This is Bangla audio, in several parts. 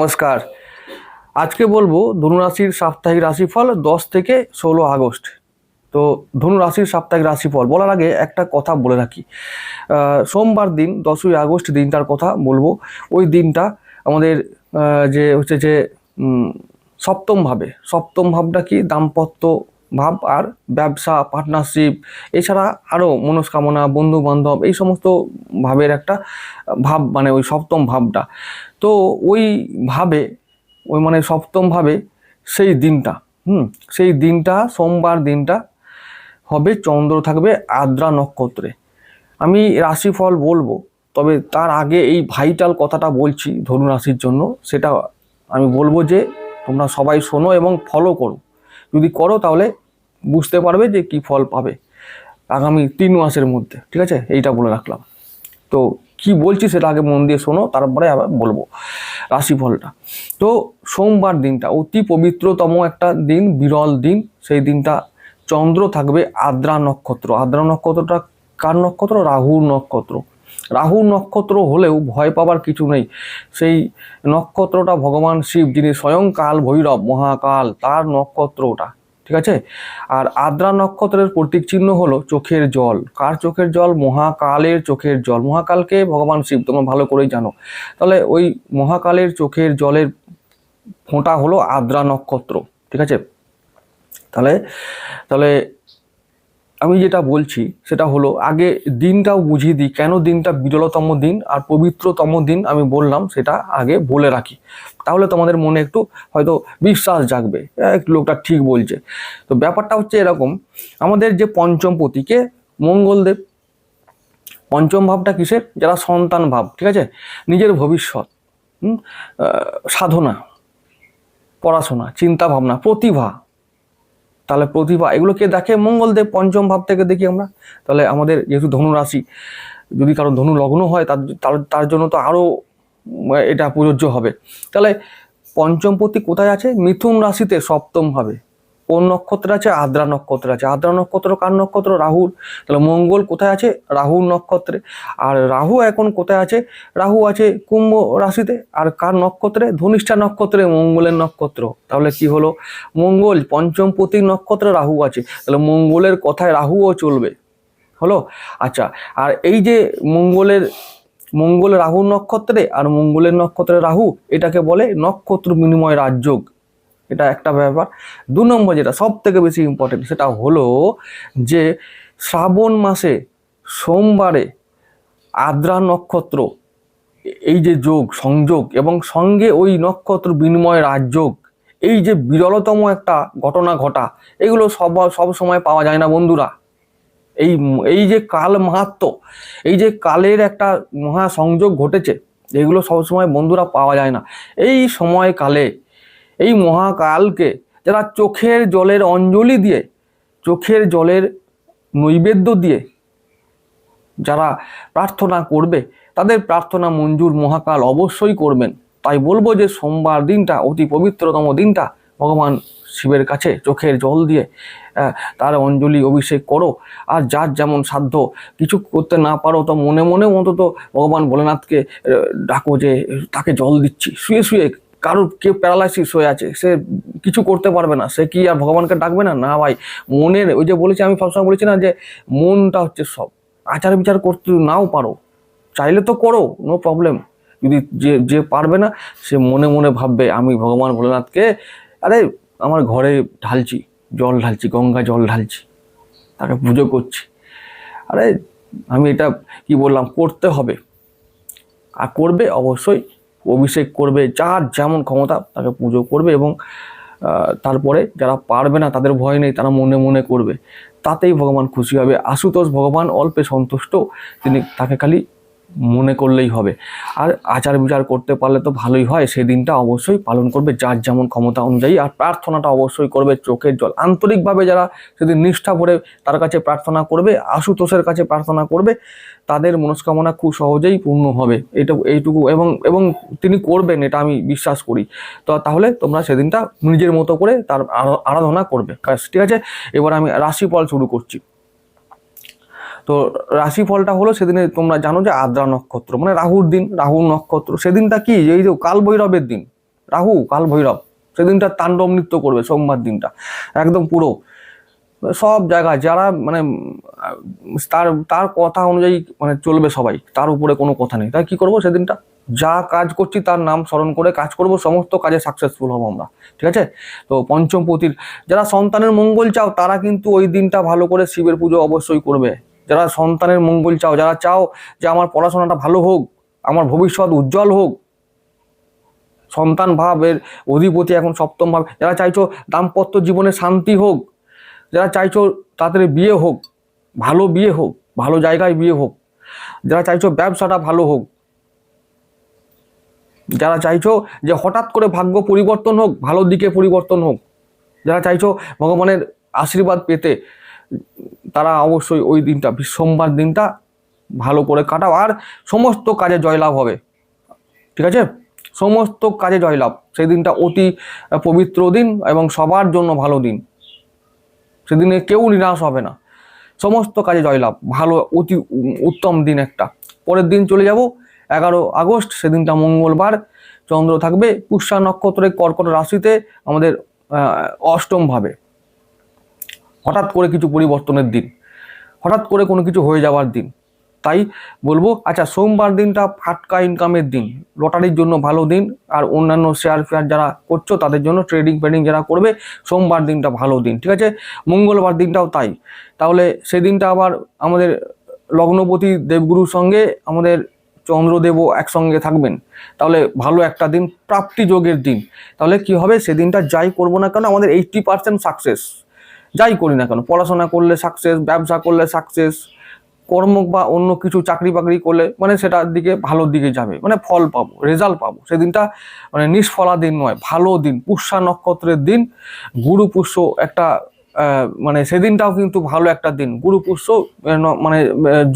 নমস্কার। আজকে বলবো ধনুরাশির সাপ্তাহিক রাশিফল 10 থেকে 16 আগস্ট। তো ধনুরাশির সাপ্তাহিক রাশিফল বলার আগে একটা কথা বলে রাখি। সোমবার দিন 10ই আগস্ট দিনটার কথা বলবো। ওই দিনটা আমাদের যে সপ্তম ভাবটা কি দাম্পত্য ভাব আর ব্যবসা পার্টনারশিপ, এছাড়া আরও মনস্কামনা বন্ধু বান্ধব এই সমস্ত ভাবের একটা ভাব, মানে ওই সপ্তম ভাবটা। তো ওই ভাবে সপ্তম ভাবে সেই দিনটা সোমবার দিনটা হবে, চন্দ্র থাকবে আদ্রা নক্ষত্রে। আমি রাশিফল বলবো, তবে তার আগে এই ভাইটাল কথাটা বলছি ধনু রাশির জন্য, সেটা আমি বলবো যে তোমরা সবাই শোনো এবং ফলো করো। যদি করো তাহলে বুঝতে পারবে যে কি ফল পাবে আগামী 3 মাসের মধ্যে। ঠিক আছে, এইটা বলে রাখলাম। তো কি বলছি সেটা আগে মন দিয়ে শোনো, তারপরে আবার বলবো রাশিফলটা। তো সোমবার দিনটা অতি পবিত্রতম একটা দিন, বিরল দিন। সেই দিনটা চন্দ্র থাকবে আদ্রা নক্ষত্র। আদ্রা নক্ষত্রটা কার নক্ষত্র? রাহুর নক্ষত্র। রাহু নক্ষত্র হলেও ভয় পাবার কিছু নেই। সেই নক্ষত্রটা ভগবান শিব, যিনি স্বয়ং কাল ভৈরব মহাকাল, তার নক্ষত্র ওটা। ঠিক আছে। আর আদ্রা নক্ষত্রের প্রতীক চিহ্ন হলো চোখের জল। কার চোখের জল? মহাকালের চোখের জল। মহাকালকে ভগবান শিব তোমরা ভালো করেই জানো। তাহলে ওই মহাকালের চোখের জলের ফোঁটা হলো আদ্রা নক্ষত্র। ঠিক আছে। তাহলে তাহলে আমি যেটা বলছি সেটা হলো, আগে দিনটাও বুঝিয়ে দিই, কেন দিনটা বিরলতম দিন আর পবিত্রতম দিন আমি বললাম, সেটা আগে বলে রাখি। তাহলে তোমাদের মনে একটু হয়তো বিশ্বাস জাগবে, লোকটা ঠিক বলছে। তো ব্যাপারটা হচ্ছে এরকম, আমাদের যে পঞ্চমপতিকে মঙ্গলদেব, পঞ্চম ভাবটা কিসের? যারা সন্তান ভাব। ঠিক আছে, নিজের ভবিষ্যৎ, সাধনা, পড়াশোনা, চিন্তা ভাবনা, প্রতিভা। তাহলে প্রতিভা এগুলোকে দেখে মঙ্গলদেব পঞ্চম ভাব থেকে দেখি আমরা। তাহলে আমাদের যেহেতু ধনু রাশি, যদি কারো ধনু লগ্ন হয় তার জন্য তো আরও এটা প্রযোজ্য হবে। তাহলে পঞ্চমপতি কোথায় আছে? মিথুন রাশিতে সপ্তম ভাবে। কোন নক্ষত্রে আছে? আদ্রা নক্ষত্রে আছে। আদ্রা নক্ষত্র কার নক্ষত্র? রাহুর। তাহলে মঙ্গল কোথায় আছে? রাহুর নক্ষত্রে। আর রাহু এখন কোথায় আছে? রাহু আছে কুম্ভ রাশিতে। আর কার নক্ষত্রে? ধনিষ্ঠা নক্ষত্রে, মঙ্গলের নক্ষত্র। তাহলে কি হলো? মঙ্গল পঞ্চমপতি নক্ষত্রে রাহু আছে, তাহলে মঙ্গলের কথায় রাহুও চলবে। হলো? আচ্ছা, আর এই যে মঙ্গল রাহুর নক্ষত্রে আর মঙ্গলের নক্ষত্রে রাহু, এটাকে বলে নক্ষত্র বিনিময় রাজযোগ। এটা একটা ব্যাপার। 2 নম্বর যেটা সব থেকে বেশি ইম্পর্টেন্ট, সেটা হলো যে শ্রাবণ মাসে সোমবারে আদ্রা নক্ষত্র, এই যে সংযোগ এবং সঙ্গে ওই নক্ষত্র বিনিময় রাজযোগ, এই যে বিরলতম একটা ঘটনা ঘটা, এগুলো সব সময় পাওয়া যায় না বন্ধুরা। এই যে কাল মাহাত্ম্য, এই যে কালের একটা মহা সংযোগ ঘটেছে, এগুলো সবসময় বন্ধুরা পাওয়া যায় না। এই সময়কালে এই মহাকালকে যারা চোখের জলের অঞ্জলি দিয়ে, চোখের জলের নৈবেদ্য দিয়ে যারা প্রার্থনা করবে, তাদের প্রার্থনা মঞ্জুর মহাকাল অবশ্যই করবেন। তাই বলবো যে সোমবার দিনটা অতি পবিত্রতম দিনটা, ভগবান শিবের কাছে চোখের জল দিয়ে তার অঞ্জলি অভিষেক করো। আর যার যেমন সাধ্য, কিছু করতে না পারো তো মনে মনে অন্তত ভগবান ভোলেনাথকে ডাকো যে তাকে জল দিচ্ছি। শুয়ে শুয়ে কারোর কেউ প্যারালাইসিস হয়ে আছে, সে কিছু করতে পারবে না, সে কি আর ভগবানকে ডাকবে না? না ভাই, মনের ওই যে বলেছি, আমি সবসময় বলেছি না যে মনটা হচ্ছে সব। আচার বিচার করতে নাও পারো, চাইলে তো করো, নো প্রবলেম। যদি যে পারবে না, সে মনে মনে ভাববে আমি ভগবান ভোলেনাথকে আমার ঘরে জল ঢালছি, গঙ্গা জল ঢালছি, তাকে পুজো করছি। আমি এটা কি বললাম, করতে হবে। আর করবে অবশ্যই, অভিষেক করবে, যার যেমন ক্ষমতা তাকে পুজো করবে। এবং তারপরে যারা পারবে না, তাদের ভয় নেই, তারা মনে মনে করবে, তাতেই ভগবান খুশি হবে। আশুতোষ ভগবান অল্পে সন্তুষ্ট, তাকে খালি মনে করলেই হবে। আর আচার বিচার করতে পারলে তো ভালোই হয়, সেদিনটা অবশ্যই পালন করবে যার যেমন ক্ষমতা অনুযায়ী। আর প্রার্থনাটা অবশ্যই করবে চোখের জল আন্তরিকভাবে, যারা সেদিন নিষ্ঠা ভরে তার কাছে প্রার্থনা করবে, আশুতোষের কাছে প্রার্থনা করবে, তাদের মনস্কামনা খুব সহজেই পূর্ণ হবে। এইটুকু এবং তিনি করবেন, এটা আমি বিশ্বাস করি। তো তাহলে তোমরা সেদিনটা নিজের মতো করে তার আরাধনা করবে। ঠিক আছে, এবার আমি রাশিফল শুরু করছি। তো রাশিফলটা হলো, সেদিনে তোমরা জানো যে আদ্রা নক্ষত্র মানে রাহুর দিন, রাহুর নক্ষত্র। সেদিনটা কি? এই যে কাল ভৈরবের দিন। রাহু কাল ভৈরব সেদিনটা তাণ্ডব নৃত্য করবে সোমবার দিনটা, একদম পুরো সব জায়গায় যারা মানে তার তার কথা অনুযায়ী মানে চলবে সবাই, তার উপরে কোনো কথা নেই। তাই কি করব সেদিনটা, যা কাজ করছি তার নাম স্মরণ করে কাজ করব, সমস্ত কাজে সাকসেসফুল হবো আমরা, ঠিক আছে। তো পঞ্চমপতির যারা সন্তানের মঙ্গল চাও তারা কিন্তু ওই দিনটা ভালো করে শিবের পুজো অবশ্যই করবে। যারা সন্তানের মঙ্গল চাও, যারা চাও যে আমার পড়াশোনাটা ভালো হোক, আমার ভবিষ্যৎ উজ্জ্বল হোক, সন্তান ভাবের অধিপতি এখন সপ্তম ভাব, যারা চাইছো দাম্পত্য জীবনে শান্তি হোক, যারা চাইছো তাদের বিয়ে হোক, ভালো বিয়ে হোক, ভালো জায়গায় বিয়ে হোক, যারা চাইছো ব্যবসাটা ভালো হোক, যারা চাইছো যে হঠাৎ করে ভাগ্য পরিবর্তন হোক, ভালো দিকে পরিবর্তন হোক, যারা চাইছো ভগবানের আশীর্বাদ পেতে, তারা অবশ্যই ওই দিনটা সোমবার দিনটা ভালো করে কাটাও, আর সমস্ত কাজে জয়লাভ হবে, ঠিক আছে। সমস্ত কাজে জয়লাভ, সেই দিনটা অতি পবিত্র দিন এবং সবার জন্য ভালো দিন, সেদিনে কেউ নিরাশ হবে না, সমস্ত কাজে জয়লাভ, ভালো অতি উত্তম দিন একটা। পরের দিন চলে যাব 11 আগস্ট, সেদিনটা মঙ্গলবার, চন্দ্র থাকবে পুষ্যা নক্ষত্রে কর্কট রাশিতে আমাদের অষ্টম ভাবে। হঠাৎ করে কিছু পরিবর্তনের দিন, হঠাৎ করে কোনো কিছু হয়ে যাওয়ার দিন, তাই বলবো। আচ্ছা, সোমবার দিনটা ফাটকা ইনকামের দিন, লটারির জন্য ভালো দিন, আর অন্যান্য শেয়ার ফেয়ার যারা করছো তাদের জন্য, ট্রেডিং ফেডিং যারা করবে, সোমবার দিনটা ভালো দিন, ঠিক আছে। মঙ্গলবার দিনটাও তাই। তাহলে সেদিনটা আবার আমাদের লগ্নপতি দেবগুরুর সঙ্গে আমাদের চন্দ্রদেবও একসঙ্গে থাকবেন, তাহলে ভালো একটা দিন, প্রাপ্তি যোগের দিন। তাহলে কি হবে, সেদিনটা যাই করবো না কেন আমাদের 80% সাকসেস, যাই করি না কেন, পড়াশোনা করলে সাকসেস, ব্যবসা করলে সাকসেস, কর্ম বা অন্য কিছু চাকরি বাকরি করলে মানে সেটার দিকে ভালোর দিকে যাবে, মানে ফল পাবো, রেজাল্ট পাবো। সেদিনটা মানে নিষ্ফলা দিন নয়, ভালো দিন, পুষ্যা নক্ষত্রের দিন, গুরু পুষ্য একটা মানে সেদিনটাও কিন্তু ভালো একটা দিন, গুরু পুষ্য মানে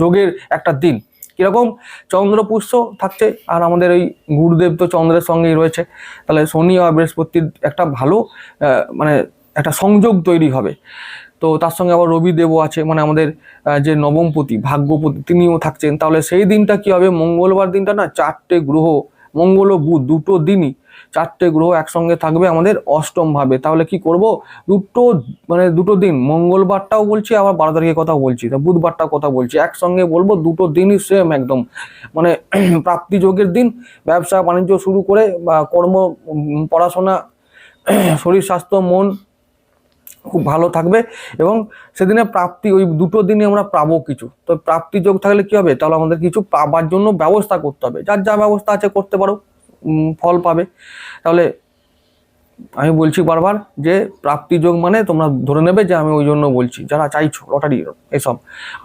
যোগের একটা দিন। কিরকম, চন্দ্র পুষ্য থাকছে আর আমাদের ওই গুরুদেব তো চন্দ্রের সঙ্গেই রয়েছে, তাহলে শনি আর বৃহস্পতির একটা ভালো মানে একটা সংযোগ তৈরি হবে। তো তার সঙ্গে আবার রবি দেবও আছে, মানে আমাদের যে নবমপতি ভাগ্যপতি তিনিও থাকছেন। তাহলে সেই দিনটা কি হবে, মঙ্গলবার দিনটা না 4টে গ্রহ, মঙ্গল ও বুধ দুটো দিনই 4টে গ্রহ একসঙ্গে থাকবে আমাদের অষ্টম ভাবে। তাহলে কি করব, দুটো দিন, মঙ্গলবারটাও বলছি আবার 12 তারিখের কথাও বলছি, তা বুধবারটাও কথা বলছি, একসঙ্গে বলবো, দুটো দিনই সেম একদম মানে প্রাপ্তি যোগের দিন। ব্যবসা বাণিজ্য শুরু করে বা কর্ম, পড়াশোনা, শরীর স্বাস্থ্য, মন খুব ভালো থাকবে। এবং সেদিনে প্রাপ্তি, ওই দুটো দিনে আমরা পাবো কিছু। তো প্রাপ্তি যোগ থাকলে কি হবে, তাহলে আমাদের কিছু পাবার জন্য ব্যবস্থা করতে হবে, যার যা ব্যবস্থা আছে করতে পারো, ফল পাবে। তাহলে আমি বলছি বারবার যে প্রাপ্তি যোগ মানে তোমরা ধরে নেবে যে আমি ওই জন্য বলছি, যারা চাইছো লটারি এসব,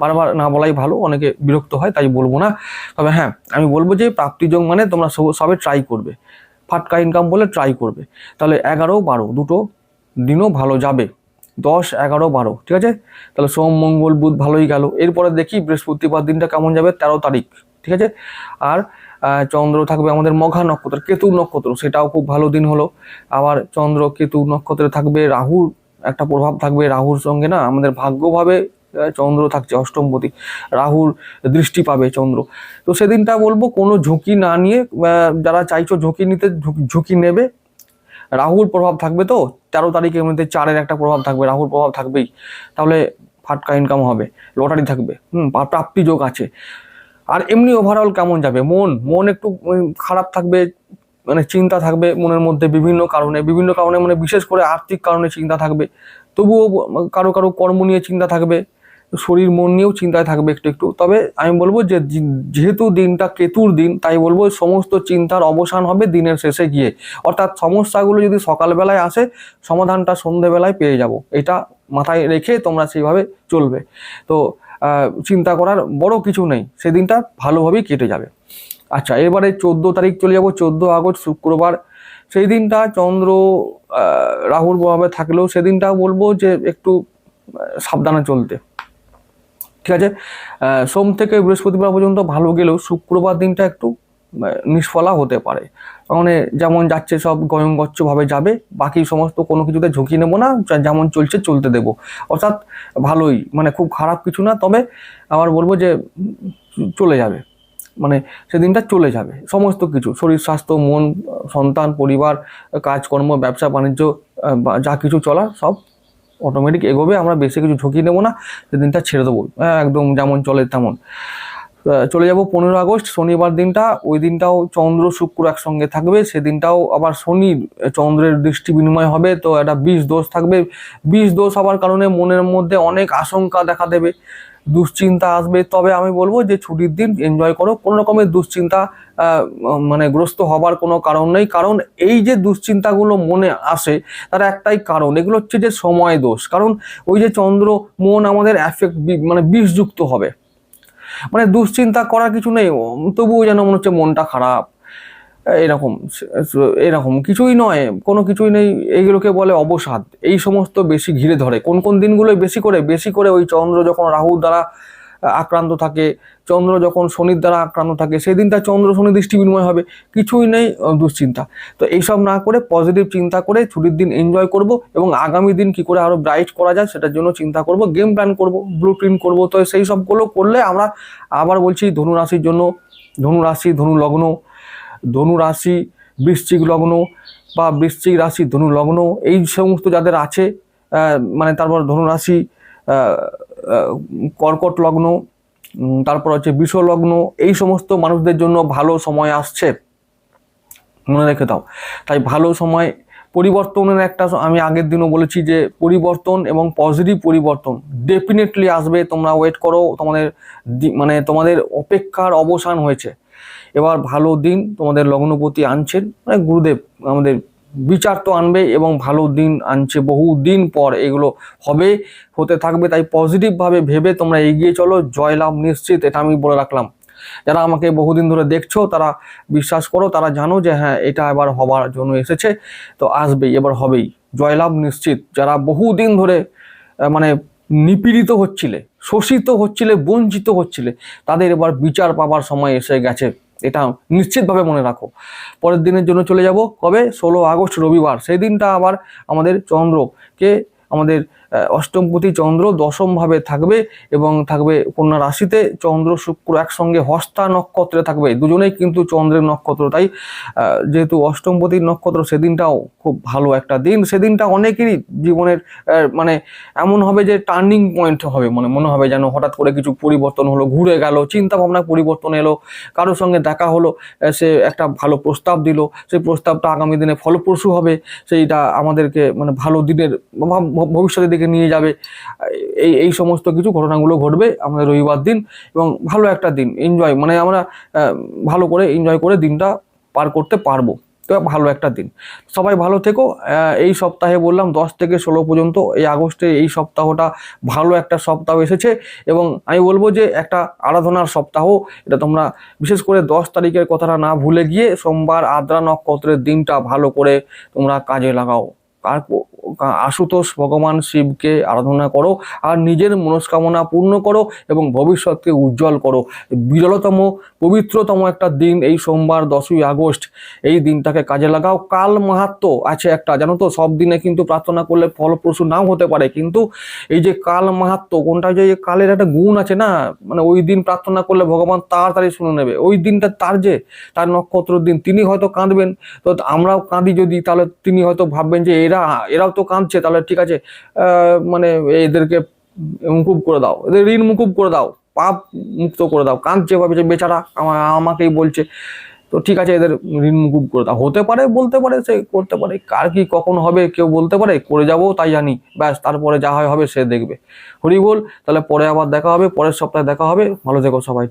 বারবার না বলাই ভালো, অনেকে বিরক্ত হয় তাই বলবো না। তবে হ্যাঁ, আমি বলবো যে প্রাপ্তি যোগ মানে তোমরা সবে ট্রাই করবে, ফাটকা ইনকাম বলে ট্রাই করবে। তাহলে 11, 12 দুটো দিনও ভালো যাবে, 10, 11, 12, ঠিক আছে। তাহলে সোম মঙ্গল বুধ ভালোই গেল। এরপরে দেখি বৃহস্পতিবার দিনটা কেমন যাবে, 13 তারিখ, ঠিক আছে। আর চন্দ্র থাকবে আমাদের মঘা নক্ষত্র, কেতু নক্ষত্র, সেটাও খুব ভালো দিন হলো। আবার চন্দ্র কেতু নক্ষত্রে থাকবে, রাহুর একটা প্রভাব থাকবে, রাহুর সঙ্গে না আমাদের ভাগ্যভাবে চন্দ্র থাকছে অষ্টমপতি, রাহুর দৃষ্টি পাবে চন্দ্র। তো সেদিনটা বলবো কোনো ঝুঁকি না নিয়ে, যারা চাইছো ঝুঁকি নিতে ঝুঁকি নেবে, রাহুর প্রভাব থাকবে। তো 13 তারিখের মধ্যে 4-এর একটা প্রভাব থাকবে, রাহুর প্রভাব থাকবেই। তাহলে ফাটকা ইনকাম হবে, লটারি থাকবে, প্রাপ্তি যোগ আছে। আর এমনি ওভারঅল কেমন যাবে, মন একটু খারাপ থাকবে, মানে চিন্তা থাকবে মনের মধ্যে বিভিন্ন কারণে, মানে বিশেষ করে আর্থিক কারণে চিন্তা থাকবে। তবুও কারো কারো কর্ম নিয়ে চিন্তা থাকবে, শরীর মন নিয়েও চিন্তায় থাকবে একটু একটু। তবে আমি বলবো যে যেহেতু দিনটা কেতুর দিন, তাই বলবো সমস্ত চিন্তার অবসান হবে দিনের শেষে গিয়ে। অর্থাৎ সমস্যাগুলো যদি সকালবেলায় আসে, সমাধানটা সন্ধেবেলায় পেয়ে যাব, এটা মাথায় রেখে তোমরা সেইভাবে চলবে। তো চিন্তা করার বড় কিছু নেই, সেদিনটা ভালোভাবেই কেটে যাবে। আচ্ছা, এবারে 14 তারিখ চলে যাব, 14 আগস্ট শুক্রবার। সেই দিনটা চন্দ্র রাহুর প্রভাবে থাকলেও সেদিনটা বলবো যে একটু সাবধানে চলতে, ঠিক আছে। সোম থেকে বৃহস্পতিবার পর্যন্ত ভালো গেলেও শুক্রবার দিনটা একটু নিষ্ফলা হতে পারে, মানে যেমন যাচ্ছে সব গয়ঙ্গচ্ছভাবে যাবে, বাকি সমস্ত কোনো কিছুতে ঝুঁকি নেবো না, যেমন চলছে চলতে দেবো। অর্থাৎ ভালোই, মানে খুব খারাপ কিছু না, তবে আবার বলবো যে চলে যাবে, মানে সেদিনটা চলে যাবে। সমস্ত কিছু শরীর স্বাস্থ্য, মন, সন্তান, পরিবার, কাজকর্ম, ব্যবসা বাণিজ্য, যা কিছু চলার সব অটোমেটিক এগোবে। আমরা বেশি কিছু ঝুঁকি নেবো না, সেদিনটা ছেড়ে দেবো, একদম যেমন চলে তেমন। চলে যাব 15 আগস্ট শনিবার দিনটা। ওই দিনটাও চন্দ্র শুক্র একসঙ্গে থাকবে। সেদিনটাও আবার শনির চন্দ্রের দৃষ্টি বিনিময় হবে, তো একটা বিষ দোষ থাকবে। বিষ দোষ হওয়ার কারণে মনের মধ্যে অনেক আশঙ্কা দেখা দেবে, দুশ্চিন্তা আসবে। তবে আমি বলবো যে ছুটির দিন এনজয় করো, কোনো রকমের দুশ্চিন্তা মানে গ্রস্ত হবার কোনো কারণ নেই। কারণ এই যে দুশ্চিন্তাগুলো মনে আসে তার একটাই কারণ, এগুলো হচ্ছে যে সময় দোষ। কারণ ওই যে চন্দ্র, মন আমাদের এফেক্ট মানে বিষযুক্ত হবে, মানে দুশ্চিন্তা করার কিছু নেই, তবুও যেন মনে হচ্ছে মনটা খারাপ, এরকম এরকম কিছুই নয়, কোনো কিছুই নেই। এইগুলোকে বলে অবসাদ। এই সমস্ত বেশি ঘিরে ধরে। কোন কোন দিনগুলোই বেশি করে ওই চন্দ্র যখন রাহুর দ্বারা আক্রান্ত থাকে, চন্দ্র যখন শনির দ্বারা আক্রান্ত থাকে, সেই দিনটা চন্দ্র শনি দৃষ্টি বিনিময় হবে, কিছুই নেই দুশ্চিন্তা। তো এইসব না করে পজিটিভ চিন্তা করে ছুটির দিন এনজয় করব, এবং আগামী দিন কি করে আরো ব্রাইট করা যায় সেটার জন্য চিন্তা করব, গেম প্ল্যান করব, ব্লু প্রিন্ট করবো। তো সেই সবগুলো করলে আমরা, আবার বলছি, ধনু রাশির জন্য, ধনু রাশি, ধনু লগ্ন, ধনু রাশি বৃশ্চিক লগ্ন বা বৃশ্চিক রাশি ধনু লগ্ন, এই সমস্ত যাদের আছে, মানে তারপর ধনু রাশি, কর্কট লগ্ন, তারপর হচ্ছে বৃষ লগ্ন, এই সমস্ত মানুষদের জন্য ভালো সময় আসছে, মনে রেখে দাও। তাই ভালো সময়, পরিবর্তনের একটা, আমি আগের দিনও বলেছি যে পরিবর্তন এবং পজিটিভ পরিবর্তন ডেফিনেটলি আসবে। তোমরা ওয়েট করো, তোমাদের মানে তোমাদের অপেক্ষার অবসান হয়েছে। এবার ভালো দিন তোমাদের লগ্নপতি আনছেন, মানে গুরুদেব আমাদের বিচার তো আনবে এবং ভালো দিন আনছে, বহু দিন পর এগুলো হবে, হতে থাকবে। তাই পজিটিভভাবে ভেবে তোমরা এগিয়ে চলো, জয়লাভ নিশ্চিত, এটা আমি বলে রাখলাম। যারা আমাকে বহুদিন ধরে দেখছো তারা বিশ্বাস করো, তারা জানো যে হ্যাঁ এটা এবার হবার জন্য এসেছে, তো আসবেই, এবার হবেই, জয়লাভ নিশ্চিত। যারা বহুদিন ধরে মানে নিপীড়িত হচ্ছিলে, শোষিত হচ্ছিলে, বঞ্চিত হচ্ছিলে, তাদের এবার বিচার পাবার সময় এসে গেছে, এটা নিশ্চিতভাবে মনে রাখো। পরের দিনের জন্য চলে যাব কবে, 16 আগস্ট রবিবার। সেই দিনটা আবার আমাদের চন্দ্রকে, আমাদের অষ্টমপতি চন্দ্র দশমভাবে থাকবে, এবং থাকবে কন্যা রাশিতে। চন্দ্র শুক্র একসঙ্গে হস্তা নক্ষত্রে থাকবে, দুজনেই কিন্তু চন্দ্রের নক্ষত্র। তাই যেহেতু অষ্টমপতির নক্ষত্র, সেদিনটাও খুব ভালো একটা দিন। সেদিনটা অনেকেরই জীবনের মানে এমন হবে যে টার্নিং পয়েন্ট হবে, মনে হবে যেন হঠাৎ করে কিছু পরিবর্তন হলো, ঘুরে গেল, চিন্তা ভাবনা পরিবর্তন এলো, কারোর সঙ্গে দেখা হলো, সে একটা ভালো প্রস্তাব দিল, সেই প্রস্তাবটা আগামী দিনে ফলপ্রসূ হবে, সেইটা আমাদেরকে মানে ভালো দিনের ভবিষ্যতের দিকে নিয়ে যাবে। এই সমস্ত কিছু ঘটনাগুলো ঘটবে আমাদের রবিবার দিন, এবং ভালো একটা দিন এনজয়, মানে আমরা ভালো করে এনজয় করে দিনটা পার করতে পারবো। তো ভালো একটা দিন, সবাই ভালো থেকো। এই সপ্তাহে বললাম 10 থেকে 16 পর্যন্ত, এই আগস্টে এই সপ্তাহটা ভালো একটা সপ্তাহ এসেছে, এবং আমি বলবো যে একটা আরাধনার সপ্তাহ এটা। তোমরা বিশেষ করে 10 তারিখের কথাটা না ভুলে গিয়ে সোমবার আদ্রা নক্ষত্রের দিনটা ভালো করে তোমরা কাজে লাগাও। আশুতোষ ভগবান শিবকে আরাধনা করো, আর নিজের মনস্কামনা পূর্ণ করো, এবং ভবিষ্যৎকে উজ্জ্বল করো। বিরলতম পবিত্রতম একটা দিন এই সোমবার 10ই আগস্ট, এই দিনটাকে কাজে লাগাও। কাল মাহাত্ম্য আছে একটা, জানো তো, সব দিনে কিন্তু প্রার্থনা করলে ফলপ্রসূ নাও হতে পারে, কিন্তু এই যে কাল মাহাত্ম্য, কোনটা যে কালের একটা গুণ আছে না, মানে ওই দিন প্রার্থনা করলে ভগবান তাড়াতাড়ি শুনে নেবে। ওই দিনটা তার নক্ষত্র দিন, তিনি হয়তো কাঁদবেন, তো আমরাও কাঁদি যদি, তাহলে তিনি হয়তো ভাববেন যে এরাও তো কাঁদছে, তাহলে ঠিক আছে, মানে এদেরকে মুকুব করে দাও, এদের ঋণ মুকুব করে দাও, পাপ মুক্ত করে দাও। কাঁদছে, ভাবে যে বেচারা আমাকেই বলছে, তো ঠিক আছে এদের ঋণ মুকুব করে দাও। হতে পারে, বলতে পারে, সে করতে পারে, কার কি কখন হবে কেউ বলতে পারে, করে যাবো তাই জানি, ব্যাস, তারপরে যা হয় হবে সে দেখবে। হরি বল। তাহলে পরে আবার দেখা হবে, পরের সপ্তাহে দেখা হবে। ভালো থেকো সবাই।